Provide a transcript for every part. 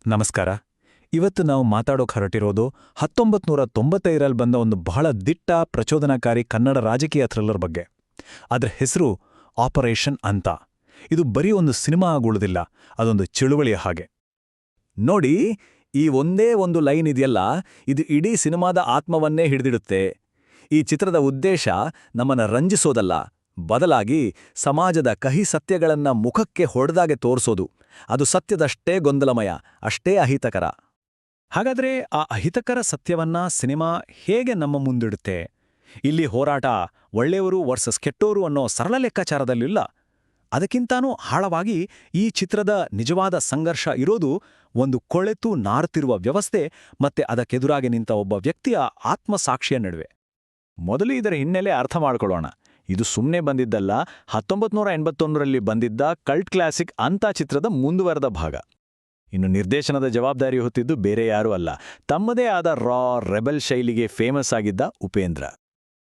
ನಮಸ್ಕಾರ. ಇವತ್ತು ನಾವು ಮಾತಾಡೋಕೆ ಹೊರಟಿರೋದು 1995ರಲ್ಲಿ ಬಂದ ಒಂದು ಬಹಳ ದಿಟ್ಟ ಪ್ರಚೋದನಾಕಾರಿ ಕನ್ನಡ ರಾಜಕೀಯ ಥ್ರಿಲ್ಲರ್ ಬಗ್ಗೆ. ಅದರ ಹೆಸರು ಆಪರೇಷನ್ ಅಂತ. ಇದು ಬರೀ ಒಂದು ಸಿನಿಮಾ ಆಗುವುದಿಲ್ಲ, ಅದೊಂದು ಚಳುವಳಿಯ ಹಾಗೆ. ನೋಡಿ, ಈ ಒಂದೇ ಒಂದು ಲೈನ್ ಇದೆಯಲ್ಲ, ಇದು ಇಡೀ ಸಿನಿಮಾದ ಆತ್ಮವನ್ನೇ ಹಿಡಿದಿಡುತ್ತೆ. ಈ ಚಿತ್ರದ ಉದ್ದೇಶ ನಮ್ಮನ್ನ ರಂಜಿಸೋದಲ್ಲ, ಬದಲಾಗಿ ಸಮಾಜದ ಕಹಿ ಸತ್ಯಗಳನ್ನ ಮುಖಕ್ಕೆ ಹೊಡೆದಾಗೆ ತೋರಿಸೋದು. ಅದು ಸತ್ಯದಷ್ಟೇ ಗೊಂದಲಮಯ, ಅಷ್ಟೇ ಅಹಿತಕರ. ಹಾಗಾದ್ರೆ ಆ ಅಹಿತಕರ ಸತ್ಯವನ್ನ ಸಿನಿಮಾ ಹೇಗೆ ನಮ್ಮ ಮುಂದಿಡುತ್ತೆ? ಇಲ್ಲಿ ಹೋರಾಟ ಒಳ್ಳೆಯವರು ವರ್ಸಸ್ ಕೆಟ್ಟೋರು ಅನ್ನೋ ಸರಳ ಲೆಕ್ಕಾಚಾರದಲ್ಲಿಲ್ಲ. ಅದಕ್ಕಿಂತಾನೂ ಆಳವಾಗಿ ಈ ಚಿತ್ರದ ನಿಜವಾದ ಸಂಘರ್ಷ ಇರೋದು ಒಂದು ಕೊಳೆತು ನಾರುತ್ತಿರುವ ವ್ಯವಸ್ಥೆ ಮತ್ತೆ ಅದಕ್ಕೆದುರಾಗಿ ನಿಂತ ಒಬ್ಬ ವ್ಯಕ್ತಿಯ ಆತ್ಮಸಾಕ್ಷಿಯ ನಡುವೆ. ಮೊದಲು ಇದರ ಹಿನ್ನೆಲೆ ಅರ್ಥ ಮಾಡ್ಕೊಳ್ಳೋಣ. ಇದು ಸುಮ್ಮನೆ ಬಂದಿದ್ದಲ್ಲ, 1981ರಲ್ಲಿ ಬಂದಿದ್ದ ಕಲ್ಟ್ ಕ್ಲಾಸಿಕ್ ಅಂತ ಚಿತ್ರದ ಮುಂದುವರೆದ ಭಾಗ. ಇನ್ನು ನಿರ್ದೇಶನದ ಜವಾಬ್ದಾರಿ ಹೊತ್ತಿದ್ದು ಬೇರೆ ಯಾರೂ ಅಲ್ಲ, ತಮ್ಮದೇ ಆದ ರೆಬೆಲ್ ಶೈಲಿಗೆ ಫೇಮಸ್ ಆಗಿದ್ದ ಉಪೇಂದ್ರ.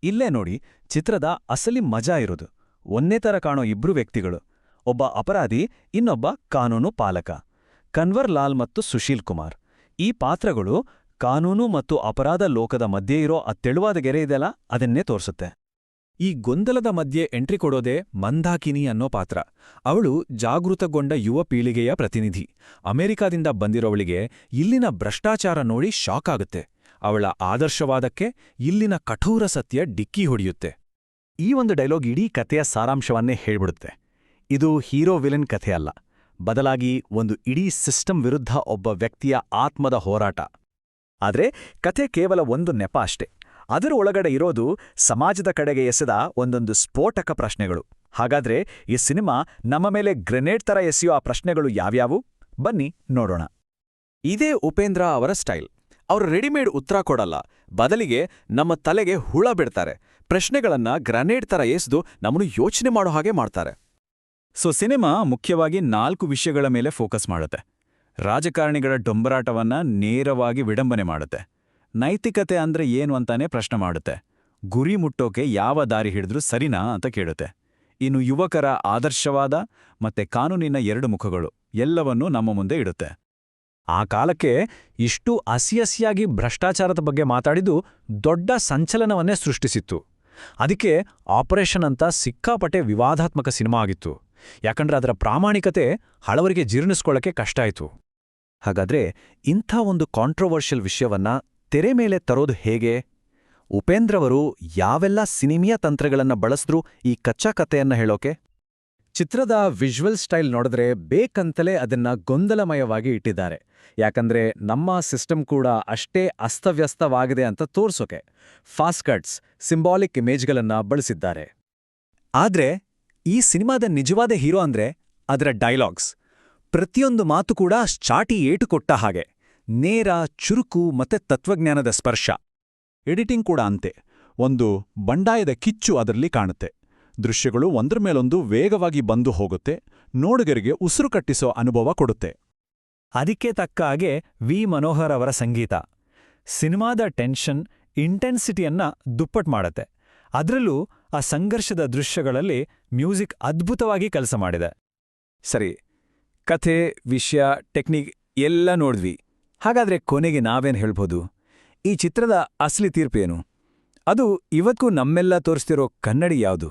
ಇಲ್ಲೇ ನೋಡಿ ಚಿತ್ರದ ಅಸಲಿ ಮಜಾ ಇರೋದು. ಒಂದೇ ಥರ ಕಾಣೋ ಇಬ್ರು ವ್ಯಕ್ತಿಗಳು, ಒಬ್ಬ ಅಪರಾಧಿ, ಇನ್ನೊಬ್ಬ ಕಾನೂನು ಪಾಲಕ. ಕನ್ವರ್ ಲಾಲ್ ಮತ್ತು ಸುಶೀಲ್ ಕುಮಾರ್. ಈ ಪಾತ್ರಗಳು ಕಾನೂನು ಮತ್ತು ಅಪರಾಧ ಲೋಕದ ಮಧ್ಯೆ ಇರೋ ಆ ತೆಳುವಾದ ಗೆರೆ ಇದೆಯಲ್ಲ, ಅದನ್ನೇ ತೋರಿಸುತ್ತೆ. ಈ ಗೊಂದಲದ ಮಧ್ಯೆ ಎಂಟ್ರಿ ಕೊಡೋದೇ ಮಂದಾಕಿನಿ ಅನ್ನೋ ಪಾತ್ರ. ಅವಳು ಜಾಗೃತಗೊಂಡ ಯುವ ಪೀಳಿಗೆಯ ಪ್ರತಿನಿಧಿ. ಅಮೆರಿಕಾದಿಂದ ಬಂದಿರೋವಳಿಗೆ ಇಲ್ಲಿನ ಭ್ರಷ್ಟಾಚಾರ ನೋಡಿ ಶಾಕ್ ಆಗುತ್ತೆ. ಅವಳ ಆದರ್ಶವಾದಕ್ಕೆ ಇಲ್ಲಿನ ಕಠೋರ ಸತ್ಯ ಡಿಕ್ಕಿ ಹೊಡೆಯುತ್ತೆ. ಈ ಒಂದು ಡೈಲಾಗ್ ಇಡೀ ಕಥೆಯ ಸಾರಾಂಶವನ್ನೇ ಹೇಳ್ಬಿಡುತ್ತೆ. ಇದು ಹೀರೋ ವಿಲನ್ ಕಥೆಯಲ್ಲ, ಬದಲಾಗಿ ಒಂದು ಇಡೀ ಸಿಸ್ಟಮ್ ವಿರುದ್ಧ ಒಬ್ಬ ವ್ಯಕ್ತಿಯ ಆತ್ಮದ ಹೋರಾಟ. ಆದ್ರೆ ಕಥೆ ಕೇವಲ ಒಂದು ನೆಪ ಅಷ್ಟೇ. ಅದರ ಒಳಗಡೆ ಇರೋದು ಸಮಾಜದ ಕಡೆಗೆ ಎಸೆದ ಒಂದೊಂದು ಸ್ಫೋಟಕ ಪ್ರಶ್ನೆಗಳು. ಹಾಗಾದ್ರೆ ಈ ಸಿನಿಮಾ ನಮ್ಮ ಮೇಲೆ ಗ್ರೆನೇಡ್ ಥರ ಎಸೆಯೋ ಆ ಪ್ರಶ್ನೆಗಳು ಯಾವ್ಯಾವು? ಬನ್ನಿ ನೋಡೋಣ. ಇದೇ ಉಪೇಂದ್ರ ಅವರ ಸ್ಟೈಲ್. ಅವರು ರೆಡಿಮೇಡ್ ಉತ್ತರ ಕೊಡಲ್ಲ, ಬದಲಿಗೆ ನಮ್ಮ ತಲೆಗೆ ಹುಳ ಬಿಡ್ತಾರೆ. ಪ್ರಶ್ನೆಗಳನ್ನ ಗ್ರೆನೇಡ್ ಥರ ಎಸೆದು ನಮ್ಮನ್ನು ಯೋಚನೆ ಮಾಡೋ ಹಾಗೆ ಮಾಡ್ತಾರೆ. ಸಿನಿಮಾ ಮುಖ್ಯವಾಗಿ 4 ವಿಷಯಗಳ ಮೇಲೆ ಫೋಕಸ್ ಮಾಡುತ್ತೆ. ರಾಜಕಾರಣಿಗಳ ಡೊಂಬರಾಟವನ್ನ ನೇರವಾಗಿ ವಿಡಂಬನೆ ಮಾಡುತ್ತೆ. ನೈತಿಕತೆ ಅಂದ್ರೆ ಏನು ಅಂತಾನೆ ಪ್ರಶ್ನೆ ಮಾಡುತ್ತೆ. ಗುರಿ ಮುಟ್ಟೋಕೆ ಯಾವ ದಾರಿ ಹಿಡಿದ್ರೂ ಸರಿನಾ ಅಂತ ಕೇಳುತ್ತೆ. ಇನ್ನು ಯುವಕರ ಆದರ್ಶವಾದ ಮತ್ತೆ ಕಾನೂನಿನ 2 ಮುಖಗಳು ಎಲ್ಲವನ್ನೂ ನಮ್ಮ ಮುಂದೆ ಇಡುತ್ತೆ. ಆ ಕಾಲಕ್ಕೆ ಇಷ್ಟು ಹಸಿಯಾಗಿ ಭ್ರಷ್ಟಾಚಾರದ ಬಗ್ಗೆ ಮಾತಾಡಿದ್ದು ದೊಡ್ಡ ಸಂಚಲನವನ್ನೇ ಸೃಷ್ಟಿಸಿತ್ತು. ಅದಕ್ಕೆ ಆಪರೇಷನ್ ಅಂತ ಸಿಕ್ಕಾಪಟ್ಟೆ ವಿವಾದಾತ್ಮಕ ಸಿನಿಮಾ ಆಗಿತ್ತು. ಯಾಕಂದ್ರೆ ಅದರ ಪ್ರಾಮಾಣಿಕತೆ ಹಲವರಿಗೆ ಜೀರ್ಣಿಸ್ಕೊಳ್ಳೋಕೆ ಕಷ್ಟ ಆಯಿತು. ಹಾಗಾದ್ರೆ ಇಂಥ ಒಂದು ಕಾಂಟ್ರವರ್ಷಿಯಲ್ ವಿಷಯವನ್ನ ತೆರೆ ಮೇಲೆ ತರೋದು ಹೇಗೆ? ಉಪೇಂದ್ರವರು ಯಾವೆಲ್ಲ ಸಿನಿಮೀಯ ತಂತ್ರಗಳನ್ನ ಬಳಸಿದ್ರು ಈ ಕಚ್ಚಾ ಕಥೆಯನ್ನ ಹೇಳೋಕೆ? ಚಿತ್ರದ ವಿಜುವಲ್ ಸ್ಟೈಲ್ ನೋಡಿದ್ರೆ ಬೇಕಂತಲೇ ಅದನ್ನ ಗೊಂದಲಮಯವಾಗಿ ಇಟ್ಟಿದ್ದಾರೆ. ಯಾಕಂದ್ರೆ ನಮ್ಮ ಸಿಸ್ಟಮ್ ಕೂಡ ಅಷ್ಟೇ ಅಸ್ತವ್ಯಸ್ತವಾಗಿದೆ ಅಂತ ತೋರ್ಸೋಕೆ ಫಾಸ್ಟ್ ಕಟ್ಸ್, ಸಿಂಬಾಲಿಕ್ ಇಮೇಜ್ಗಳನ್ನ ಬಳಸಿದ್ದಾರೆ. ಆದ್ರೆ ಈ ಸಿನಿಮಾದ ನಿಜವಾದ ಹೀರೋ ಅಂದ್ರೆ ಅದರ ಡೈಲಾಗ್ಸ್. ಪ್ರತಿಯೊಂದು ಮಾತು ಕೂಡ ಚಾಟಿ ಏಟು ಕೊಟ್ಟ ಹಾಗೆ, ನೇರ, ಚುರುಕು ಮತ್ತೆ ತತ್ವಜ್ಞಾನದ ಸ್ಪರ್ಶ. ಎಡಿಟಿಂಗ್ ಕೂಡ ಅಂತೆ, ಒಂದು ಬಂಡಾಯದ ಕಿಚ್ಚು ಅದರಲ್ಲಿ ಕಾಣುತ್ತೆ. ದೃಶ್ಯಗಳು ಒಂದ್ರ ಮೇಲೊಂದು ವೇಗವಾಗಿ ಬಂದು ಹೋಗುತ್ತೆ, ನೋಡುಗರಿಗೆ ಉಸಿರು ಕಟ್ಟಿಸೋ ಅನುಭವ ಕೊಡುತ್ತೆ. ಅದಕ್ಕೆ ತಕ್ಕ ಹಾಗೆ ವಿ ಮನೋಹರ್ ಅವರ ಸಂಗೀತ ಸಿನಿಮಾದ ಟೆನ್ಷನ್, ಇಂಟೆನ್ಸಿಟಿಯನ್ನ ದುಪ್ಪಟ್ಟು ಮಾಡುತ್ತೆ. ಅದರಲ್ಲೂ ಆ ಸಂಘರ್ಷದ ದೃಶ್ಯಗಳಲ್ಲಿ ಮ್ಯೂಸಿಕ್ ಅದ್ಭುತವಾಗಿ ಕೆಲಸ ಮಾಡಿದೆ. ಸರಿ, ಕಥೆ, ವಿಷಯ, ಟೆಕ್ನಿಕ್ ಎಲ್ಲ ನೋಡಿದ್ವಿ. ಹಾಗಾದ್ರೆ ಕೊನೆಗೆ ನಾವೇನು ಹೇಳ್ಬೋದು? ಈ ಚಿತ್ರದ ಅಸಲಿ ತೀರ್ಪೇನು? ಅದು ಇವತ್ತು ನಮ್ಮೆಲ್ಲ ತೋರಿಸ್ತಿರೋ ಕನ್ನಡಿ ಯಾವುದು?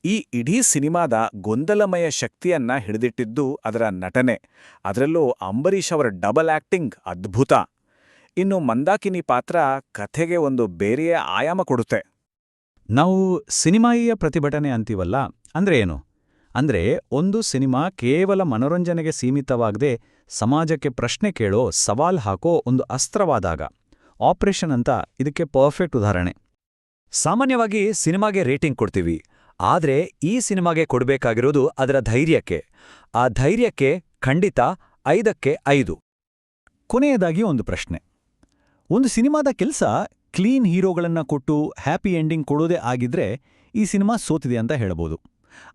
ಈ ಇಡೀ ಸಿನಿಮಾದ ಗೊಂದಲಮಯ ಶಕ್ತಿಯನ್ನ ಹಿಡಿದಿಟ್ಟಿದ್ದು ಅದರ ನಟನೆ. ಅದರಲ್ಲೂ ಅಂಬರೀಷ್ ಅವರ ಡಬಲ್ ಆಕ್ಟಿಂಗ್ ಅದ್ಭುತ. ಇನ್ನು ಮಂದಾಕಿನಿ ಪಾತ್ರ ಕಥೆಗೆ ಒಂದು ಬೇರೆಯೇ ಆಯಾಮ ಕೊಡುತ್ತೆ. ನಾವು ಸಿನಿಮಾಯಿಯ ಪ್ರತಿಭಟನೆ ಅಂತೀವಲ್ಲ, ಅಂದ್ರೆ ಏನು? ಅಂದ್ರೆ ಒಂದು ಸಿನಿಮಾ ಕೇವಲ ಮನೋರಂಜನೆಗೆ ಸೀಮಿತವಾಗದೆ ಸಮಾಜಕ್ಕೆ ಪ್ರಶ್ನೆ ಕೇಳೋ, ಸವಾಲ್ ಹಾಕೋ ಒಂದು ಅಸ್ತ್ರವಾದಾಗ ಆಪರೇಷನ್ ಅಂತ ಇದಕ್ಕೆ ಪರ್ಫೆಕ್ಟ್ ಉದಾಹರಣೆ. ಸಾಮಾನ್ಯವಾಗಿ ಸಿನಿಮಾಗೆ ರೇಟಿಂಗ್ ಕೊಡ್ತೀವಿ, ಆದ್ರೆ ಈ ಸಿನಿಮಾಗೆ ಕೊಡಬೇಕಾಗಿರೋದು ಅದರ ಧೈರ್ಯಕ್ಕೆ. ಆ ಧೈರ್ಯಕ್ಕೆ ಖಂಡಿತ 5ಕ್ಕೆ 5. ಕೊನೆಯದಾಗಿ ಒಂದು ಪ್ರಶ್ನೆ. ಒಂದು ಸಿನಿಮಾದ ಕೆಲಸ ಕ್ಲೀನ್ ಹೀರೋಗಳನ್ನ ಕೊಟ್ಟು ಹ್ಯಾಪಿ ಎಂಡಿಂಗ್ ಕೊಡೋದೇ ಆಗಿದ್ರೆ ಈ ಸಿನಿಮಾ ಸೋತಿದೆ ಅಂತ ಹೇಳ್ಬೋದು.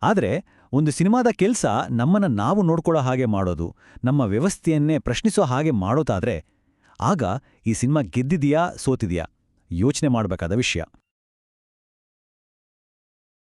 ಆದ್ರೆ ಒಂದು ಸಿನಿಮಾದ ಕೆಲಸ ನಮ್ಮನ್ನ ನಾವು ನೋಡ್ಕೊಳ್ಳೋ ಹಾಗೆ ಮಾಡೋದು, ನಮ್ಮ ವ್ಯವಸ್ಥೆಯನ್ನೇ ಪ್ರಶ್ನಿಸೋ ಹಾಗೆ ಮಾಡೋದಾದ್ರೆ ಆಗ ಈ ಸಿನಿಮಾ ಗೆದ್ದಿದೆಯಾ ಸೋತಿದೆಯಾ ಯೋಚನೆ ಮಾಡಬೇಕಾದ ವಿಷಯ.